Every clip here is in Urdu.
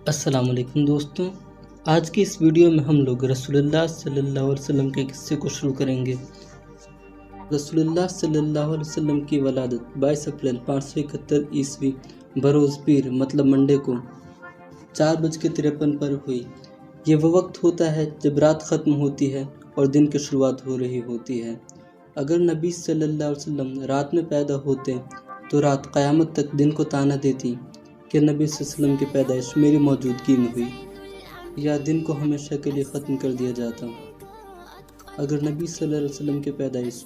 السلام علیکم دوستوں، آج کی اس ویڈیو میں ہم لوگ رسول اللہ صلی اللہ علیہ وسلم کے قصے کو شروع کریں گے۔ رسول اللہ صلی اللہ علیہ وسلم کی ولادت 22 اپریل 571 عیسوی بروز پیر مطلب منڈے کو 4:53 پر ہوئی۔ یہ وہ وقت ہوتا ہے جب رات ختم ہوتی ہے اور دن کی شروعات ہو رہی ہوتی ہے۔ اگر نبی صلی اللہ علیہ وسلم رات میں پیدا ہوتے تو رات قیامت تک دن کو طعنہ دیتی کہ نبی صلی اللہ علیہ وسلم کی پیدائش میری موجودگی میں ہوئی، یا دن کو ہمیشہ کے لیے ختم کر دیا جاتا۔ اگر نبی صلی اللہ علیہ وسلم کی پیدائش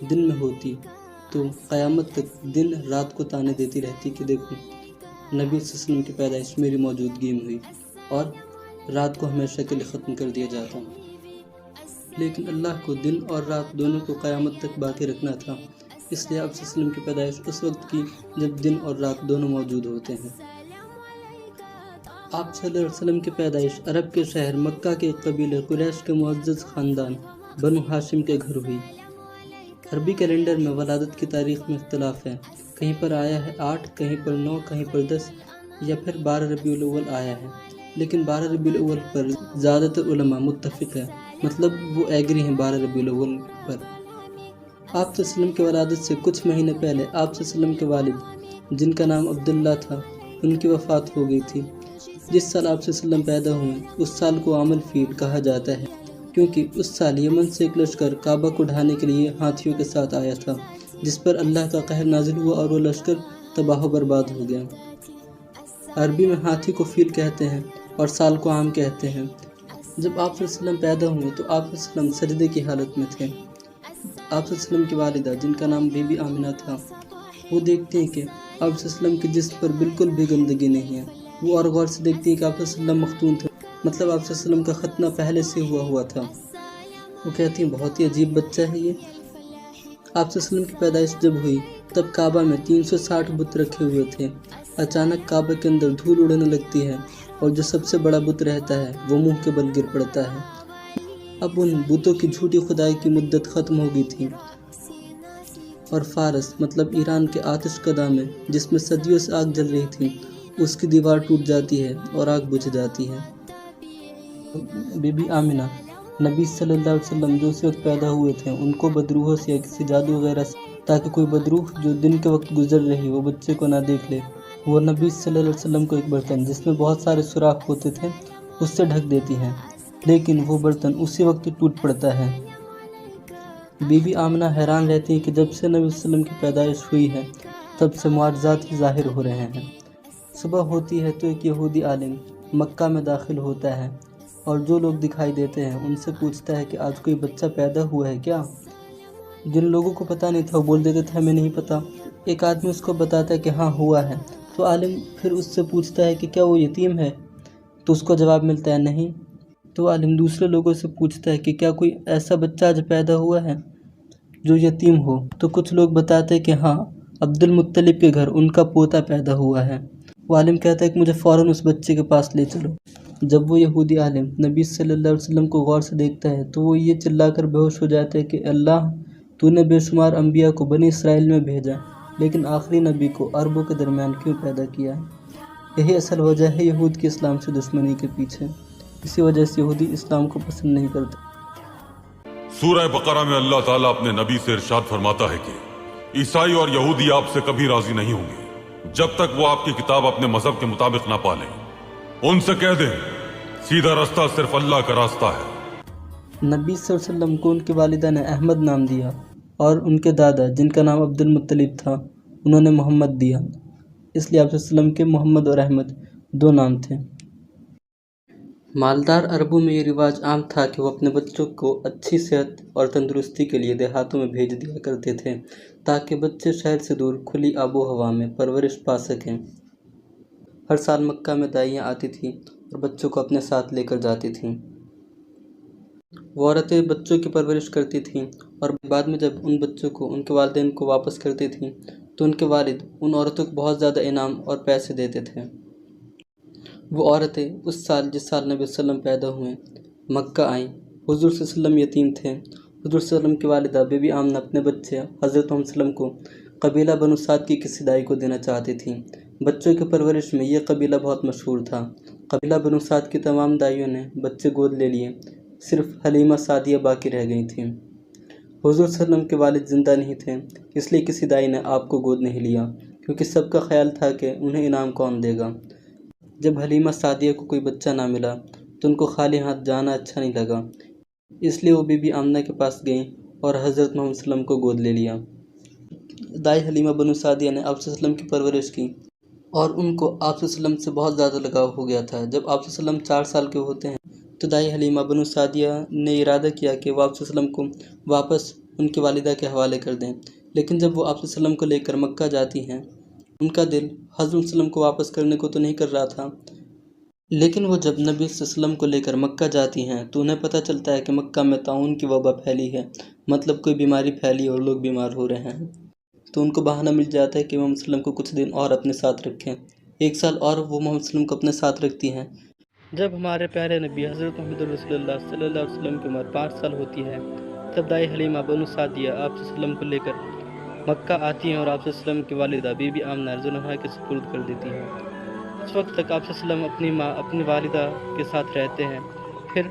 دن میں ہوتی تو قیامت تک دن رات کو طعنہ دیتی رہتی کہ دیکھو نبی صلی اللہ علیہ وسلم کی پیدائش میری موجودگی میں ہوئی، اور رات کو ہمیشہ کے لیے ختم کر دیا جاتا۔ لیکن اللہ کو دن اور رات دونوں کو قیامت تک باقی رکھنا تھا، اس لیے آپ صلی اللہ علیہ وسلم کی پیدائش اس وقت کی جب دن اور رات دونوں موجود ہوتے ہیں۔ آپ صلی اللہ علیہ وسلم کی پیدائش عرب کے شہر مکہ کے قبیلے قریش کے معزز خاندان بنو ہاشم کے گھر ہوئی۔ عربی کیلنڈر میں ولادت کی تاریخ میں اختلاف ہے، کہیں پر آیا ہے 8، کہیں پر 9، کہیں پر 10 یا پھر 12 ربیع الاول آیا ہے، لیکن 12 ربیع الاول پر زیادہ تر علماء متفق ہیں، مطلب وہ ایگری ہیں 12 ربیع الاول پر۔ آپ صلی اللہ علیہ وسلم کی ولادت سے کچھ مہینے پہلے آپ صلی اللہ علیہ وسلم کے والد جن کا نام عبداللہ تھا ان کی وفات ہو گئی تھی۔ جس سال آپ صلی اللہ علیہ وسلم پیدا ہوئے اس سال کو عام الفیل کہا جاتا ہے، کیونکہ اس سال یمن سے ایک لشکر کعبہ کو ڈھانے کے لیے ہاتھیوں کے ساتھ آیا تھا، جس پر اللہ کا قہر نازل ہوا اور وہ لشکر تباہ و برباد ہو گیا۔ عربی میں ہاتھی کو فیل کہتے ہیں اور سال کو عام کہتے ہیں۔ جب آپ صلی اللہ علیہ وسلم پیدا ہوئے تو آپ صلی اللہ علیہ وسلم سجدے کی حالت میں تھے۔ آپ صلی اللہ علیہ وسلم کی والدہ جن کا نام بی بی آمنہ تھا، وہ دیکھتی ہیں کہ آپ صلی اللہ علیہ وسلم کے جسم پر بالکل بھی گندگی نہیں ہے۔ وہ اور غور سے دیکھتی ہیں کہ آپ صلی اللہ علیہ وسلم مختون تھے، مطلب آپ صلی اللہ علیہ وسلم کا ختنہ پہلے سے ہوا تھا۔ وہ کہتی ہیں بہت ہی عجیب بچہ ہے یہ۔ آپ صلی اللہ علیہ وسلم کی پیدائش جب ہوئی تب کعبہ میں 360 بت رکھے ہوئے تھے۔ اچانک کعبہ کے اندر دھول اڑنے لگتی ہے اور جو سب سے بڑا بت رہتا ہے وہ منہ کے بل گر پڑتا ہے۔ اب ان بتوں کی جھوٹی خدائی کی مدت ختم ہو گئی تھی، اور فارس مطلب ایران کے آتش کدہ میں جس میں صدیوں سے آگ جل رہی تھی اس کی دیوار ٹوٹ جاتی ہے اور آگ بجھ جاتی ہے۔ بی بی آمنہ نبی صلی اللہ علیہ وسلم جو اسی وقت پیدا ہوئے تھے ان کو بدروحوں سے یا کسی جادو وغیرہ سے، تاکہ کوئی بدروح جو دن کے وقت گزر رہی وہ بچے کو نہ دیکھ لے، وہ نبی صلی اللہ علیہ وسلم کو ایک برتن جس میں بہت سارے سوراخ ہوتے تھے اس سے ڈھک دیتی ہیں، لیکن وہ برتن اسی وقت ٹوٹ پڑتا ہے۔ بی بی آمنہ حیران رہتی ہیں کہ جب سے نبی صلی اللہ علیہ وسلم کی پیدائش ہوئی ہے تب سے معجزات ہی ظاہر ہو رہے ہیں۔ صبح ہوتی ہے تو ایک یہودی عالم مکہ میں داخل ہوتا ہے اور جو لوگ دکھائی دیتے ہیں ان سے پوچھتا ہے کہ آج کوئی بچہ پیدا ہوا ہے کیا؟ جن لوگوں کو پتہ نہیں تھا وہ بول دیتے تھے ہمیں نہیں پتہ۔ ایک آدمی اس کو بتاتا ہے کہ ہاں ہوا ہے، تو عالم پھر اس سے پوچھتا ہے کہ کیا وہ یتیم ہے؟ تو اس کو جواب ملتا ہے نہیں۔ تو عالم دوسرے لوگوں سے پوچھتا ہے کہ کیا کوئی ایسا بچہ آج پیدا ہوا ہے جو یتیم ہو؟ تو کچھ لوگ بتاتے ہیں کہ ہاں عبد المطلب کے گھر ان کا پوتا پیدا ہوا ہے۔ وہ عالم کہتا ہے کہ مجھے فوراً اس بچے کے پاس لے چلو۔ جب وہ یہودی عالم نبی صلی اللہ علیہ وسلم کو غور سے دیکھتا ہے تو وہ یہ چلا کر بے ہوش ہو جاتا ہے کہ اللہ تو نے بے شمار انبیاء کو بنی اسرائیل میں بھیجا، لیکن آخری نبی کو عربوں کے درمیان کیوں پیدا کیا ہے؟ یہی اصل وجہ ہے یہود کی اسلام سے دشمنی کے پیچھے، اسی وجہ سے یہودی اسلام کو پسند نہیں کرتے۔ سورہ بقرہ میں اللہ تعالیٰ اپنے نبی سے ارشاد فرماتا ہے کہ عیسائی اور یہودی آپ سے کبھی راضی نہیں ہوں گے جب تک وہ آپ کی کتاب اپنے مذہب کے مطابق نہ پالیں۔ ان سے کہہ دیں سیدھا راستہ صرف اللہ کا راستہ ہے۔ نبی صلی اللہ علیہ وسلم کو ان کی والدہ نے احمد نام دیا اور ان کے دادا جن کا نام عبد المطلب تھا انہوں نے محمد دیا، اس لیے آپ صلی اللہ علیہ وسلم کے محمد اور احمد 2 نام تھے۔ مالدار عربوں میں یہ رواج عام تھا کہ وہ اپنے بچوں کو اچھی صحت اور تندرستی کے لیے دیہاتوں میں بھیج دیا کرتے تھے تاکہ بچے شہر سے دور کھلی آب و ہوا میں پرورش پا سکیں۔ ہر سال مکہ میں دائیاں آتی تھیں اور بچوں کو اپنے ساتھ لے کر جاتی تھیں۔ وہ عورتیں بچوں کی پرورش کرتی تھیں اور بعد میں جب ان بچوں کو ان کے والدین کو واپس کرتی تھیں تو ان کے والد ان عورتوں کو بہت زیادہ انعام اور پیسے دیتے تھے۔ وہ عورتیں اس سال جس سال نبی صلی اللہ علیہ وسلم پیدا ہوئے مکہ آئیں۔ حضور صلی اللہ علیہ وسلم یتیم تھے۔ حضور صلی اللہ علیہ وسلم کی والدہ بی بی آمنہ اپنے بچے حضرت محمد صلی اللہ علیہ وسلم کو قبیلہ بنو سعد کی کسی دائی کو دینا چاہتی تھیں۔ بچوں کی پرورش میں یہ قبیلہ بہت مشہور تھا۔ قبیلہ بنو سعد کی تمام دائیوں نے بچے گود لے لیے، صرف حلیمہ سعدیہ باقی رہ گئی تھیں۔ حضور صلی اللہ علیہ وسلم کے والد زندہ نہیں تھے، اس لیے کسی دائی نے آپ کو گود نہیں لیا، کیونکہ سب کا خیال تھا کہ انہیں انعام کون دے گا۔ جب حلیمہ سعدیہ کو کوئی بچہ نہ ملا تو ان کو خالی ہاتھ جانا اچھا نہیں لگا، اس لیے وہ بی بی آمنہ کے پاس گئیں اور حضرت محمد صلی اللہ علیہ وسلم کو گود لے لیا۔ دائی حلیمہ بنو سعدیہ نے آپ صلی اللہ علیہ وسلم کی پرورش کی اور ان کو آپ صلی اللہ علیہ وسلم سے بہت زیادہ لگاؤ ہو گیا تھا۔ جب آپ صلی اللہ علیہ وسلم 4 سال کے ہوتے ہیں تو دائی حلیمہ بنو سعدیہ نے ارادہ کیا کہ وہ آپ صلی اللہ علیہ وسلم کو واپس ان کی والدہ کے حوالے کر دیں، لیکن جب وہ آپ صلی اللہ علیہ وسلم کو لے کر مکہ جاتی ہیں، ان کا دل حضرت صلی اللہ علیہ وسلم کو واپس کرنے کو تو نہیں کر رہا تھا، لیکن وہ جب نبی صلی اللہ علیہ وسلم کو لے کر مکہ جاتی ہیں تو انہیں پتہ چلتا ہے کہ مکہ میں طاعون کی وبا پھیلی ہے، مطلب کوئی بیماری پھیلی اور لوگ بیمار ہو رہے ہیں، تو ان کو بہانہ مل جاتا ہے کہ محمد صلی اللہ علیہ وسلم کو کچھ دن اور اپنے ساتھ رکھیں۔ 1 سال اور وہ محمد صلی اللہ علیہ وسلم کو اپنے ساتھ رکھتی ہیں۔ جب ہمارے پیارے نبی حضرت محمد رسول اللہ صلی اللہ علیہ وسلم کی عمر 5 سال ہوتی ہے، تب دائی حلیمہ بنو سعدیہ آپ صلی اللہ علیہ وسلم کو لے کر مکہ آتی ہیں اور آپ صلی اللہ علیہ وسلم کی والدہ بی بی آمنہ رضی اللہ عنہا کے سپرد کر دیتی ہیں۔ اس وقت تک آپ صلی اللہ علیہ وسلم اپنی ماں اپنی والدہ کے ساتھ رہتے ہیں۔ پھر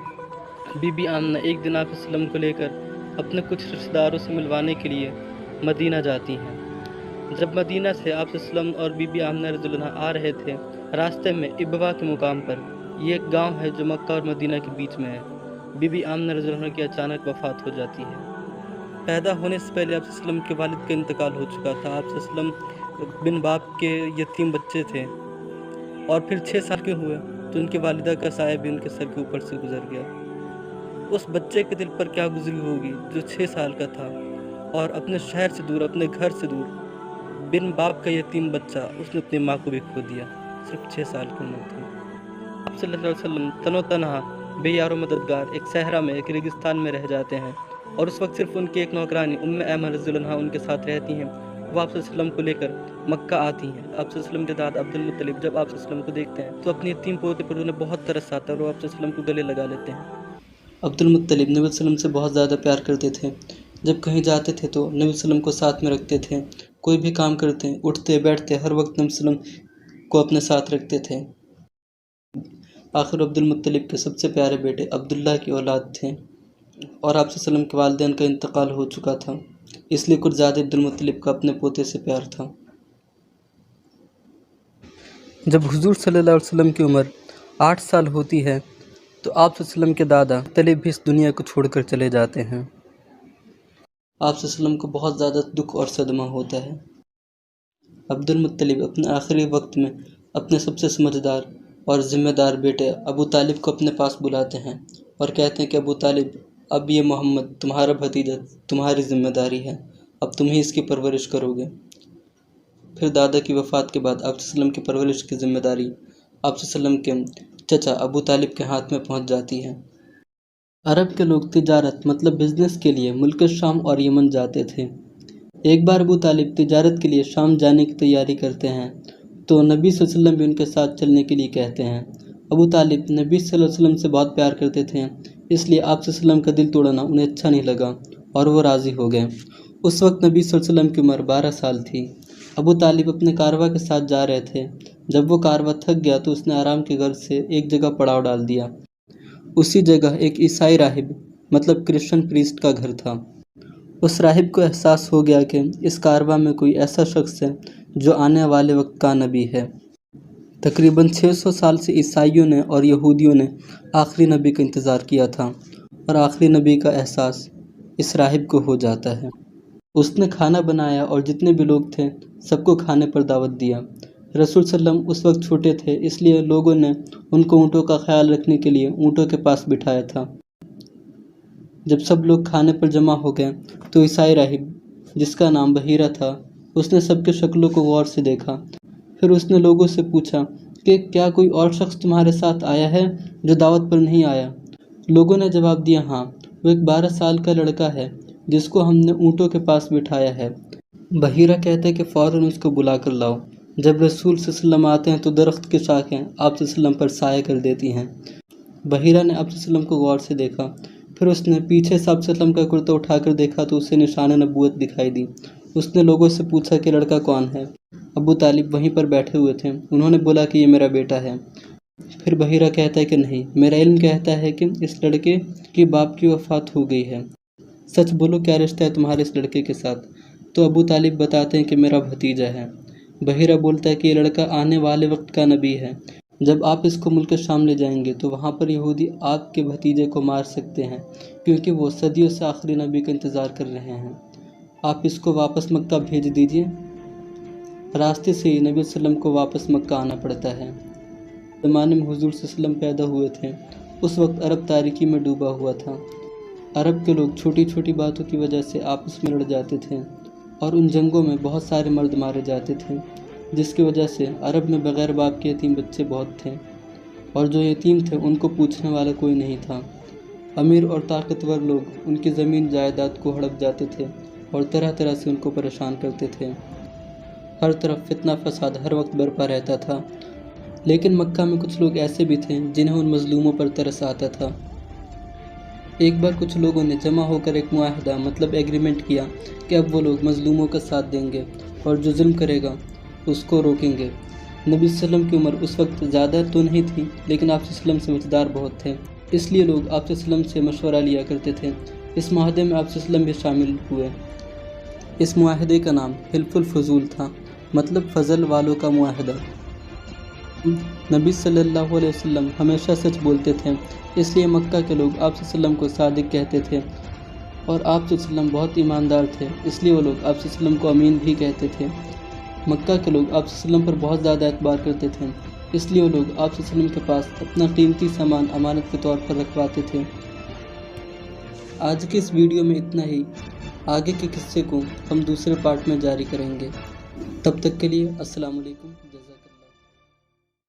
بی بی آمنہ ایک دن آپ صلی اللہ علیہ وسلم کو لے کر اپنے کچھ رشتہ داروں سے ملوانے کے لیے مدینہ جاتی ہیں۔ جب مدینہ سے آپ صلی اللہ علیہ وسلم اور بی بی آمنہ رضی اللہ عنہا آ رہے تھے، راستے میں ابوا کے مقام پر، یہ ایک گاؤں ہے جو مکہ اور مدینہ کے بیچ میں ہے، بی بی آمنہ رضی اللہ عنہا کی اچانک وفات ہو جاتی ہے۔ پیدا ہونے سے پہلے آپ صلی اللہ علیہ وسلم کے والد کا انتقال ہو چکا تھا۔ آپ صلی اللہ علیہ وسلم بن باپ کے یتیم بچے تھے، اور پھر 6 سال کے ہوئے تو ان کی والدہ کا سایہ بھی ان کے سر کے اوپر سے گزر گیا۔ اس بچے کے دل پر کیا گزری ہوگی جو 6 سال کا تھا اور اپنے شہر سے دور، اپنے گھر سے دور، بن باپ کا یتیم بچہ، اس نے اپنی ماں کو بھی کھو دیا، صرف 6 سال کی عمر تھی۔ آپ صلی اللہ علیہ وسلم تنو تنہا، بے یار و مددگار، ایک صحرا میں، ایک ریگستان میں رہ جاتے ہیں، اور اس وقت صرف ان کی ایک نوکرانی ایمن رضی اللہ عنہا ان کے ساتھ رہتی ہیں۔ وہ آپ صلی اللہ علیہ وسلم کو لے کر مکہ آتی ہیں۔ آپ صلی اللہ علیہ وسلم کے داد عبد المطلب جب آپ صلی اللہ علیہ وسلم کو دیکھتے ہیں تو اپنی یتیم پوتے پر انہیں بہت ترس آتا ہے اور وہ آپ صلی اللہ علیہ وسلم کو گلے لگا لیتے ہیں۔ عبد المطلب نبی صلی اللہ علیہ وسلم سے بہت زیادہ پیار کرتے تھے۔ جب کہیں جاتے تھے تو نبی صلی اللہ علیہ وسلم کو ساتھ میں رکھتے تھے، کوئی بھی کام کرتے، اٹھتے بیٹھتے، ہر وقت نبی صلی اللہ علیہ وسلم کو اپنے ساتھ رکھتے تھے۔ آخر عبد المطلب کے سب سے پیارے بیٹے عبداللہ کی اولاد تھے، اور آپ صلی اللہ علیہ وسلم کے والدین کا انتقال ہو چکا تھا، اس لیے کچھ زیادہ عبد المطلب کا اپنے پوتے سے پیار تھا۔ جب حضور صلی اللہ علیہ وسلم کی عمر 8 سال ہوتی ہے تو آپ صلی اللہ علیہ وسلم کے دادا طلب بھی اس دنیا کو چھوڑ کر چلے جاتے ہیں۔ آپ صلی اللہ علیہ وسلم کو بہت زیادہ دکھ اور صدمہ ہوتا ہے۔ عبد المطلب اپنے آخری وقت میں اپنے سب سے سمجھدار اور ذمہ دار بیٹے ابو طالب کو اپنے پاس بلاتے ہیں اور کہتے ہیں کہ ابو طالب، اب یہ محمد تمہارا بھتیجا تمہاری ذمہ داری ہے، اب تم ہی اس کی پرورش کرو گے۔ پھر دادا کی وفات کے بعد آپ صلی اللہ علیہ وسلم کی پرورش کی ذمہ داری آپ صلی اللہ علیہ وسلم کے چچا ابو طالب کے ہاتھ میں پہنچ جاتی ہے۔ عرب کے لوگ تجارت مطلب بزنس کے لیے ملک شام اور یمن جاتے تھے۔ ایک بار ابو طالب تجارت کے لیے شام جانے کی تیاری کرتے ہیں تو نبی صلی اللہ علیہ وسلم بھی ان کے ساتھ چلنے کے لیے کہتے ہیں۔ ابو طالب نبی صلی اللہ علیہ وسلم سے بہت پیار کرتے تھے، اس لیے آپ صلی اللہ علیہ وسلم کا دل توڑنا انہیں اچھا نہیں لگا اور وہ راضی ہو گئے۔ اس وقت نبی صلی اللہ علیہ وسلم کی عمر 12 سال تھی۔ ابو طالب اپنے کاروا کے ساتھ جا رہے تھے۔ جب وہ کاروا تھک گیا تو اس نے آرام کی غرض سے ایک جگہ پڑاؤ ڈال دیا۔ اسی جگہ ایک عیسائی راہب مطلب کرسچن پریسٹ کا گھر تھا۔ اس راہب کو احساس ہو گیا کہ اس کاروا میں کوئی ایسا شخص ہے جو آنے والے وقت کا نبی ہے۔ تقریباً 600 سال سے عیسائیوں نے اور یہودیوں نے آخری نبی کا انتظار کیا تھا، اور آخری نبی کا احساس اس راہب کو ہو جاتا ہے۔ اس نے کھانا بنایا اور جتنے بھی لوگ تھے سب کو کھانے پر دعوت دیا۔ رسول صلی اللہ علیہ وسلم اس وقت چھوٹے تھے، اس لیے لوگوں نے ان کو اونٹوں کا خیال رکھنے کے لیے اونٹوں کے پاس بٹھایا تھا۔ جب سب لوگ کھانے پر جمع ہو گئے تو عیسائی راہب جس کا نام بحیرہ تھا، اس نے سب کے شکلوں کو غور سے دیکھا۔ پھر اس نے لوگوں سے پوچھا کہ کیا کوئی اور شخص تمہارے ساتھ آیا ہے جو دعوت پر نہیں آیا؟ لوگوں نے جواب دیا، ہاں، وہ ایک 12 سال کا لڑکا ہے جس کو ہم نے اونٹوں کے پاس بٹھایا ہے۔ بحیرہ کہتا ہے کہ فوراً اس کو بلا کر لاؤ۔ جب رسول صلی اللہ علیہ وسلم آتے ہیں تو درخت کی شاخیں آپ صلی اللہ علیہ وسلم پر سایہ کر دیتی ہیں۔ بحیرہ نے آپ صلی اللہ علیہ وسلم کو غور سے دیکھا، پھر اس نے پیچھے سے آپ صلی اللہ علیہ وسلم کا کرتا اٹھا کر دیکھا تو اسے نشان نبوت دکھائی دی۔ اس نے لوگوں سے پوچھا کہ لڑکا کون ہے؟ ابو طالب وہیں پر بیٹھے ہوئے تھے، انہوں نے بولا کہ یہ میرا بیٹا ہے۔ پھر بحیرہ کہتا ہے کہ نہیں، میرا علم کہتا ہے کہ اس لڑکے کی باپ کی وفات ہو گئی ہے، سچ بولو کیا رشتہ ہے تمہارے اس لڑکے کے ساتھ؟ تو ابو طالب بتاتے ہیں کہ میرا بھتیجا ہے۔ بحیرہ بولتا ہے کہ یہ لڑکا آنے والے وقت کا نبی ہے، جب آپ اس کو ملک شام لے جائیں گے تو وہاں پر یہودی آپ کے بھتیجے کو مار سکتے ہیں، کیونکہ وہ صدیوں سے آخری نبی کا انتظار کر رہے ہیں، آپ اس کو واپس مکہ بھیج دیجئے۔ راستے سے ہی نبی صلی اللہ علیہ وسلم کو واپس مکہ آنا پڑتا ہے۔ زمانے میں حضور صلی اللہ علیہ وسلم پیدا ہوئے تھے، اس وقت عرب تاریکی میں ڈوبا ہوا تھا۔ عرب کے لوگ چھوٹی چھوٹی باتوں کی وجہ سے آپس میں لڑ جاتے تھے، اور ان جنگوں میں بہت سارے مرد مارے جاتے تھے، جس کی وجہ سے عرب میں بغیر باپ کے یتیم بچے بہت تھے، اور جو یتیم تھے ان کو پوچھنے والا کوئی نہیں تھا۔ امیر اور طاقتور لوگ ان کی زمین جائیداد کو ہڑپ جاتے تھے اور طرح طرح سے ان کو پریشان کرتے تھے۔ ہر طرف فتنہ فساد ہر وقت برپا رہتا تھا، لیکن مکہ میں کچھ لوگ ایسے بھی تھے جنہیں ان مظلوموں پر ترس آتا تھا۔ ایک بار کچھ لوگوں نے جمع ہو کر ایک معاہدہ مطلب ایگریمنٹ کیا کہ اب وہ لوگ مظلوموں کا ساتھ دیں گے اور جو ظلم کرے گا اس کو روکیں گے۔ نبی صلی اللہ علیہ وسلم کی عمر اس وقت زیادہ تو نہیں تھی، لیکن آپ صلی اللہ علیہ وسلم سمجھدار بہت تھے، اس لیے لوگ آپ صلی اللہ علیہ وسلم سے مشورہ لیا کرتے تھے۔ اس معاہدے میں آپ صلی اللہ علیہ وسلم بھی شامل ہوئے۔ اس معاہدے کا نام حلف الفضول تھا، مطلب فضل والوں کا معاہدہ۔ نبی صلی اللہ علیہ وسلم ہمیشہ سچ بولتے تھے، اس لیے مکہ کے لوگ آپ صلی اللہ علیہ وسلم کو صادق کہتے تھے، اور آپ صلی اللہ علیہ وسلم بہت ایماندار تھے، اس لیے وہ لوگ آپ صلی اللہ علیہ وسلم کو امین بھی کہتے تھے۔ مکہ کے لوگ آپ صلی اللہ علیہ وسلم پر بہت زیادہ اعتبار کرتے تھے، اس لیے وہ لوگ آپ صلی اللہ علیہ وسلم کے پاس اپنا قیمتی سامان امانت کے طور پر رکھواتے تھے۔ آج کے اس ویڈیو میں اتنا ہی، آگے کے قصے کو ہم دوسرے پارٹ میں جاری کریں گے۔ تب تک کے لیے السلام علیکم۔